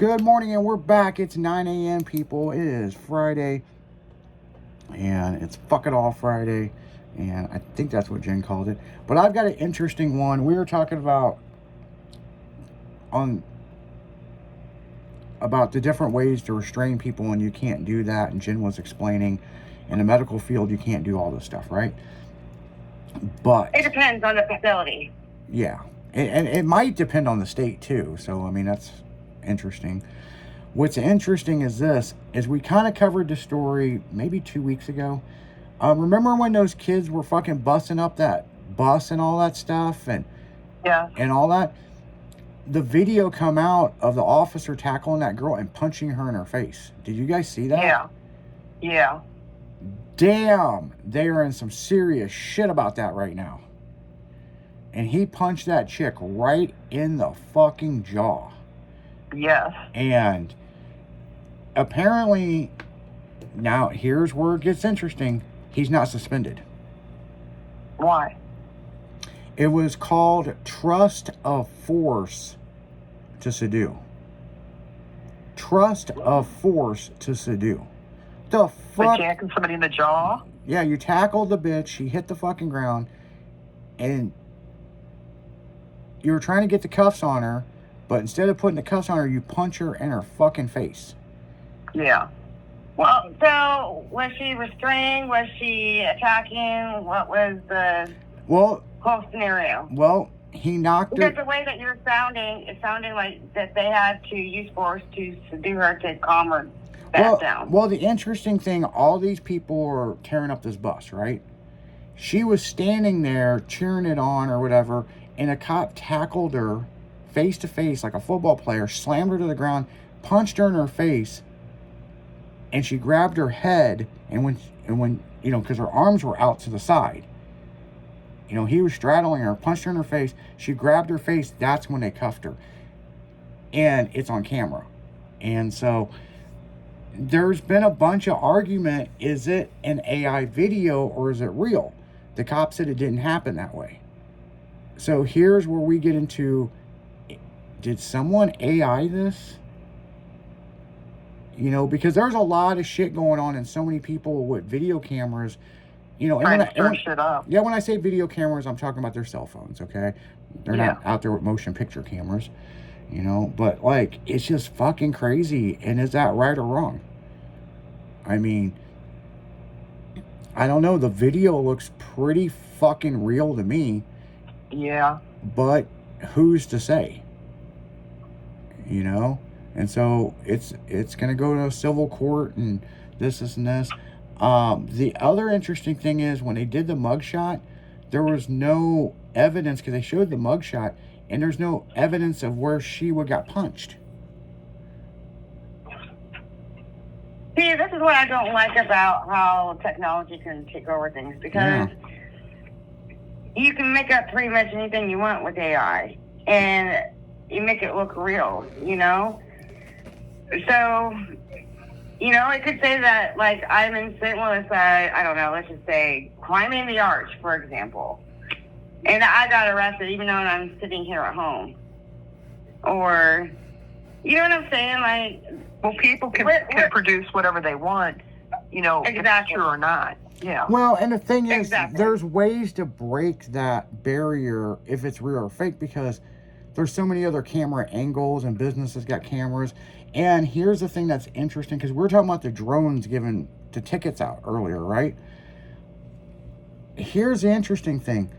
Good morning, and we're back. It's 9 a.m., people. It is Friday, and it's fuck it all Friday, and I think that's what Jen called it. But I've got an interesting one. We were talking about the different ways to restrain people, and you can't do that. And Jen was explaining, in the medical field, you can't do all this stuff, right? But it depends on the facility. Yeah, and it might depend on the state too. So I mean, that's interesting. What's interesting is we kind of covered the story maybe 2 weeks ago. Remember when those kids were fucking busting up that bus and all that stuff and all that? The video come out of the officer tackling that girl and punching her in her face. Did you guys see that? Yeah. Damn, they are in some serious shit about that right now. And he punched that chick right in the fucking jaw. Yes. And apparently, now here's where it gets interesting. He's not suspended. Why? It was called trust of force to subdue. Trust of force to subdue. The fuck? Jacking somebody in the jaw? Yeah, you tackled the bitch. She hit the fucking ground. And you were trying to get the cuffs on her. But instead of putting the cuffs on her, you punch her in her fucking face. Yeah. Well, so was she restrained? Was she attacking? What was the whole scenario? Well, he knocked her. Because the way that you're sounding, it's sounding like that they had to use force to subdue her to calm her back down. Well, the interesting thing, all these people were tearing up this bus, right? She was standing there cheering it on or whatever, and a cop tackled her face to face like a football player, slammed her to the ground, punched her in her face, and she grabbed her head, and when you know, because her arms were out to the side, you know, he was straddling her, punched her in her face, she grabbed her face, that's when they cuffed her. And it's on camera. And so there's been a bunch of argument, is it an AI video or is it real? The cop said it didn't happen that way. So here's where we get into, did someone AI this? You know, because there's a lot of shit going on and so many people with video cameras, you know. Trying to stir shit up. Yeah, when I say video cameras, I'm talking about their cell phones, okay? They're not out there with motion picture cameras, you know. But, like, it's just fucking crazy. And is that right or wrong? I mean, I don't know. The video looks pretty fucking real to me. Yeah. But who's to say? You know? And so it's going to go to a civil court and this and this. The other interesting thing is when they did the mugshot, there was no evidence because they showed the mugshot and there's no evidence of where she got punched. See, this is what I don't like about how technology can take over things because you can make up pretty much anything you want with AI and you make it look real, you know? So, you know, it could say that, like, I'm in St. Louis, I don't know, let's just say climbing the arch, for example. And I got arrested even though I'm sitting here at home. Or, you know what I'm saying? Like, well, people can produce whatever they want, you know, exactly. If it's true or not. Yeah. Well, and the thing is, there's ways to break that barrier if it's real or fake because there's so many other camera angles and businesses got cameras. And here's the thing that's interesting because we're talking about the drones giving the tickets out earlier, right? Here's the interesting thing.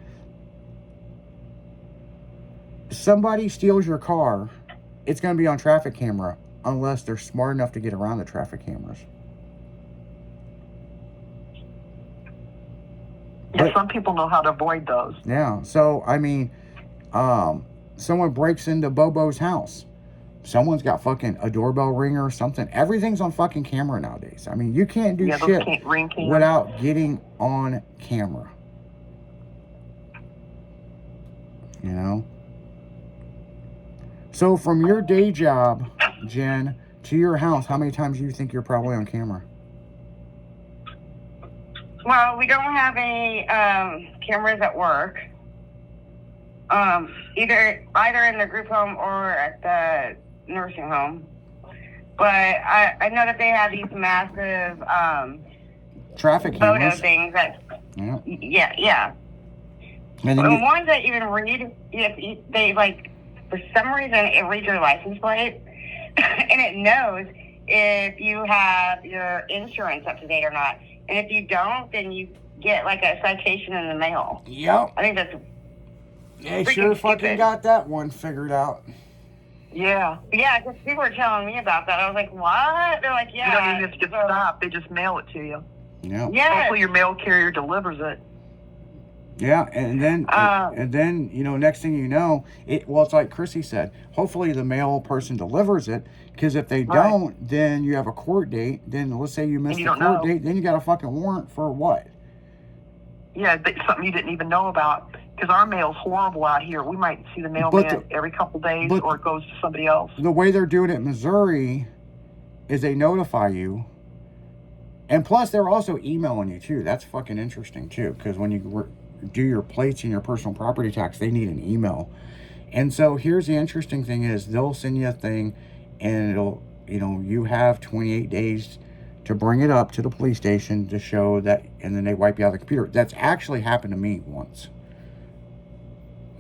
Somebody steals your car, it's going to be on traffic camera unless they're smart enough to get around the traffic cameras. Yeah, some people know how to avoid those. Yeah, so, I mean, someone breaks into Bobo's house. Someone's got fucking a doorbell ringer or something. Everything's on fucking camera nowadays. I mean, you can't do shit without getting on camera. You know? So from your day job, Jen, to your house, how many times do you think you're probably on camera? Well, we don't have any cameras at work. Either in the group home or at the nursing home. but I know that they have these massive Traffic photo cameras. things that, Yeah. yeah. And then The you, ones that even read, they like, for some reason, it reads your license plate, and it knows if you have your insurance up to date or not. And if you don't, then you get like a citation in the mail. yep. I think that's They freaking sure fucking stupid. got that one figured out. Yeah. Yeah, because people were telling me about that. I was like, what? They're like, You yeah. don't even have to stop. They just mail it to you. Yeah. Yeah. Hopefully your mail carrier delivers it. Yeah, and then you know, next thing you know, it's like Chrissy said. Hopefully the mail person delivers it, because if they Right. don't, then you have a court date. Then let's say you miss you the don't court know. date, then you got a fucking warrant for what? Yeah, but something you didn't even know about. Because our mail's horrible out here. We might see the But mailman every couple days, but- or it goes to somebody else. The way they're doing it in Missouri is they notify you, and plus they're also emailing you too. That's fucking interesting too, because when you do your plates and your personal property tax, they need an email. And so here's the interesting thing is they'll send you a thing, and it'll, you know, you have 28 days to bring it up to the police station to show that, and then they wipe you out of the computer. That's actually happened to me once.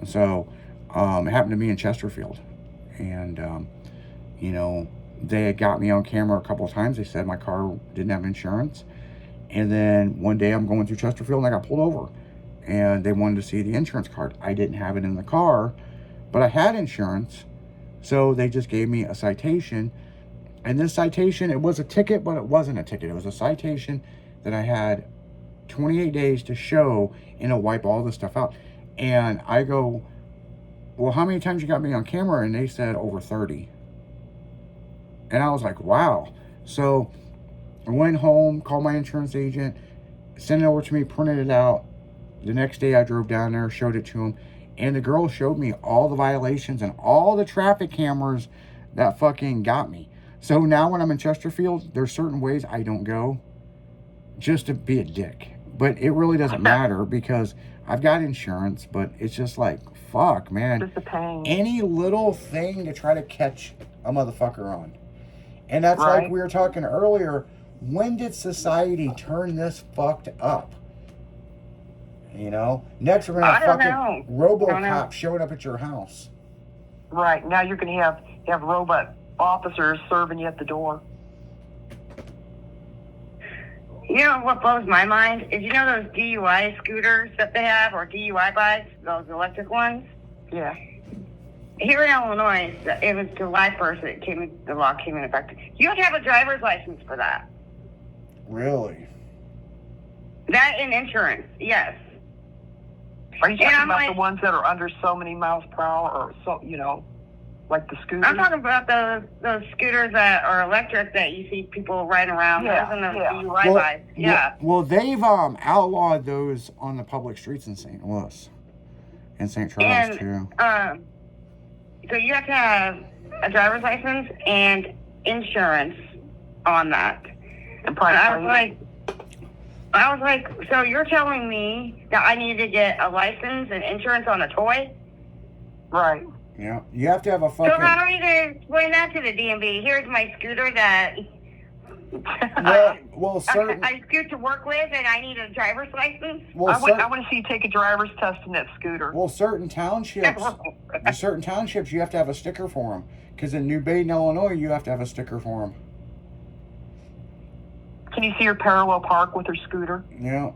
So it happened to me in Chesterfield, and you know, they had got me on camera a couple of times. They said my car didn't have insurance, and then one day I'm going through Chesterfield and I got pulled over, and they wanted to see the insurance card. I didn't have it in the car, but I had insurance, so they just gave me a citation. And this citation, it was a ticket, but it wasn't a ticket. It was a citation that I had 28 days to show, and it'll wipe all this stuff out. And I go, well, how many times you got me on camera? And they said over 30. And I was like, wow. So I went home, called my insurance agent, sent it over to me, printed it out. The next day I drove down there, showed it to him, and the girl showed me all the violations and all the traffic cameras that fucking got me. So now when I'm in Chesterfield, there's certain ways I don't go just to be a dick. But it really doesn't matter because I've got insurance, but it's just like, fuck, man. Just a pain. Any little thing to try to catch a motherfucker on. And that's Right. like we were talking earlier. When did society turn this fucked up? You know? Next we're going to I don't fucking know. I don't know. RoboCop showing up at your house. Right. Now you're going to have robot officers serving you at the door. You know what blows my mind is, you know those DUI scooters that they have, or DUI bikes, those electric ones? Yeah. Here in Illinois, it was July 1st the law came in effect. You have to have a driver's license for that. Really? That and insurance, yes. Are you talking And I'm about the like- ones that are under so many miles per hour, or so, you know, like the scooters? I'm talking about those scooters that are electric that you see people riding around. Yeah, Those and those yeah. DUI bikes. Yeah. Well, they've outlawed those on the public streets in St. Louis and St. Charles, And too. so you have to have a driver's license and insurance on that. And And probably I was like, so you're telling me that I need to get a license and insurance on a toy? right. Yeah. You have to have a So how fucking... are you going to explain that to the DMV? Here's my scooter that Well, certain... I scoot to work with, and I need a driver's license? Well, I want to see you take a driver's test in that scooter. Well, certain townships, you have to have a sticker for them. Because in New Baden, Illinois, you have to have a sticker for them. Can you see her parallel park with her scooter? Yeah.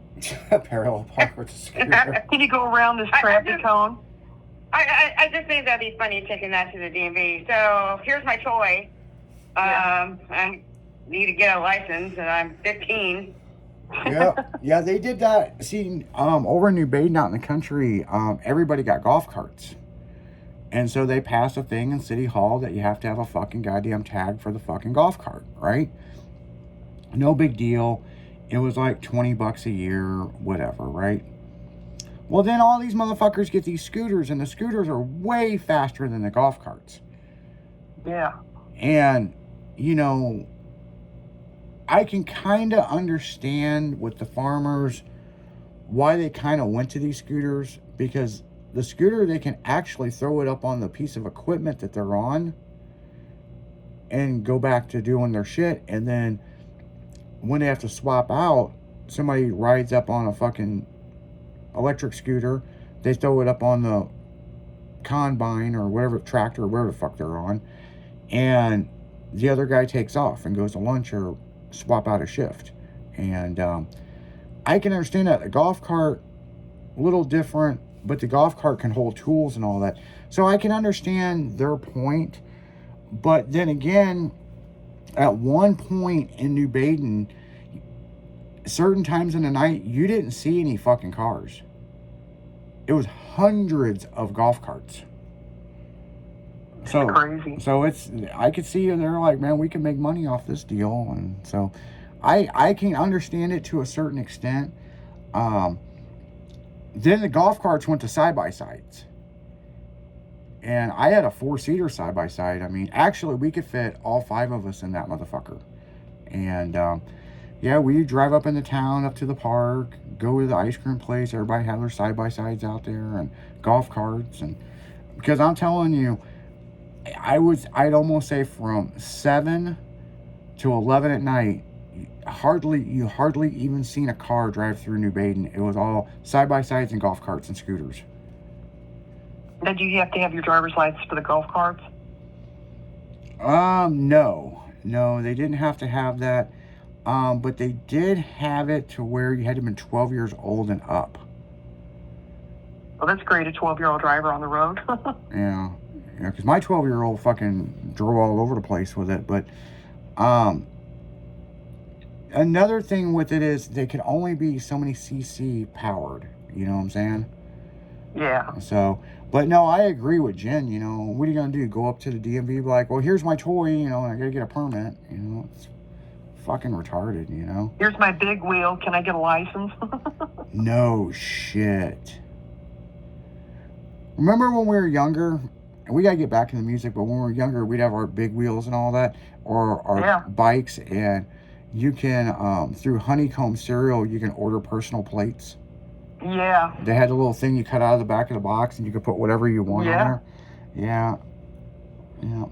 Parallel park with a scooter. Can you go around this I traffic just- cone? I just think that'd be funny taking that to the DMV. So here's my toy. I need to get a license, and I'm 15. Yeah, they did that. See, over in New Baden out in the country, everybody got golf carts. And so they passed a thing in City Hall that you have to have a fucking goddamn tag for the fucking golf cart, right? No big deal. It was like $20 a year, whatever, right? Well, then all these motherfuckers get these scooters, and the scooters are way faster than the golf carts. Yeah. And, you know, I can kind of understand with the farmers why they kind of went to these scooters, because the scooter, they can actually throw it up on the piece of equipment that they're on and go back to doing their shit. And then when they have to swap out, somebody rides up on a fucking electric scooter. They throw it up on the combine or whatever, tractor or whatever the fuck they're on, and the other guy takes off and goes to lunch or swap out a shift. And I can understand that. A golf cart, a little different, but the golf cart can hold tools and all that. So I can understand their point. But then again, at one point in New Baden, certain times in the night, you didn't see any fucking cars. It was hundreds of golf carts. So crazy. So I could see they're like, man, we can make money off this deal. And so I can understand it to a certain extent. Then the golf carts went to side-by-sides. And I had a 4-seater side-by-side. I mean, actually, we could fit all 5 of us in that motherfucker. And, yeah, we drive up in the town, up to the park, go to the ice cream place. Everybody have their side-by-sides out there and golf carts. And because I'm telling you, I'd almost say from 7 to 11 at night, you hardly even seen a car drive through New Baden. It was all side-by-sides and golf carts and scooters. Did you have to have your driver's license for the golf carts? No, they didn't have to have that. But they did have it to where you had to have been 12 years old and up. Well, that's great, a 12-year-old driver on the road. Yeah, because my 12-year-old fucking drove all over the place with it. But another thing with it is they could only be so many cc powered. You know what I'm saying? Yeah. So, but no, I agree with Jen. You know, what are you gonna do? Go up to the DMV, be like, well, here's my toy. You know, and I gotta get a permit. You know, it's fucking retarded. You know. Here's my big wheel. Can I get a license? No shit. Remember when we were younger? And we gotta get back into music, but when we were younger, we'd have our big wheels and all that, or our bikes, and you can through Honeycomb Cereal, you can order personal plates. Yeah. They had a little thing you cut out of the back of the box, and you could put whatever you want on there. Yeah.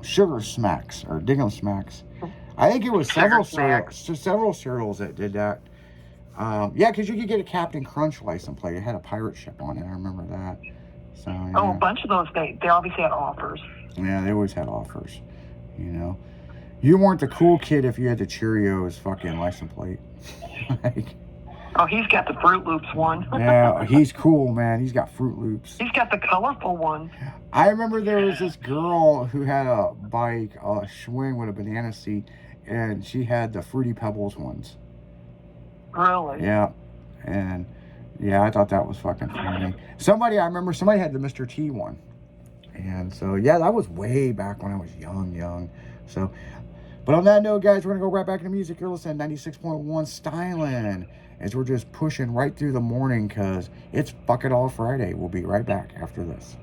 Sugar Smacks or Diggum Smacks. I think it was several cereals that did that. Yeah, because you could get a Captain Crunch license plate. It had a pirate ship on it. I remember that. So, yeah. Oh, a bunch of those. They obviously had offers. Yeah, they always had offers. You know, you weren't the cool kid if you had the Cheerios fucking license plate. Like, oh, he's got the Fruit Loops one. Yeah, he's cool, man. He's got Fruit Loops. He's got the colorful one. I remember there was this girl who had a bike, a Schwinn with a banana seat, and she had the Fruity Pebbles ones. Really? Yeah, and yeah, I thought that was fucking funny. I remember somebody had the Mr. T one. And so, yeah, that was way back when I was young. So, but on that note, guys, we're going to go right back into music. You're listening to 96.1 Stylin', as we're just pushing right through the morning because it's Fuck It All Friday. We'll be right back after this.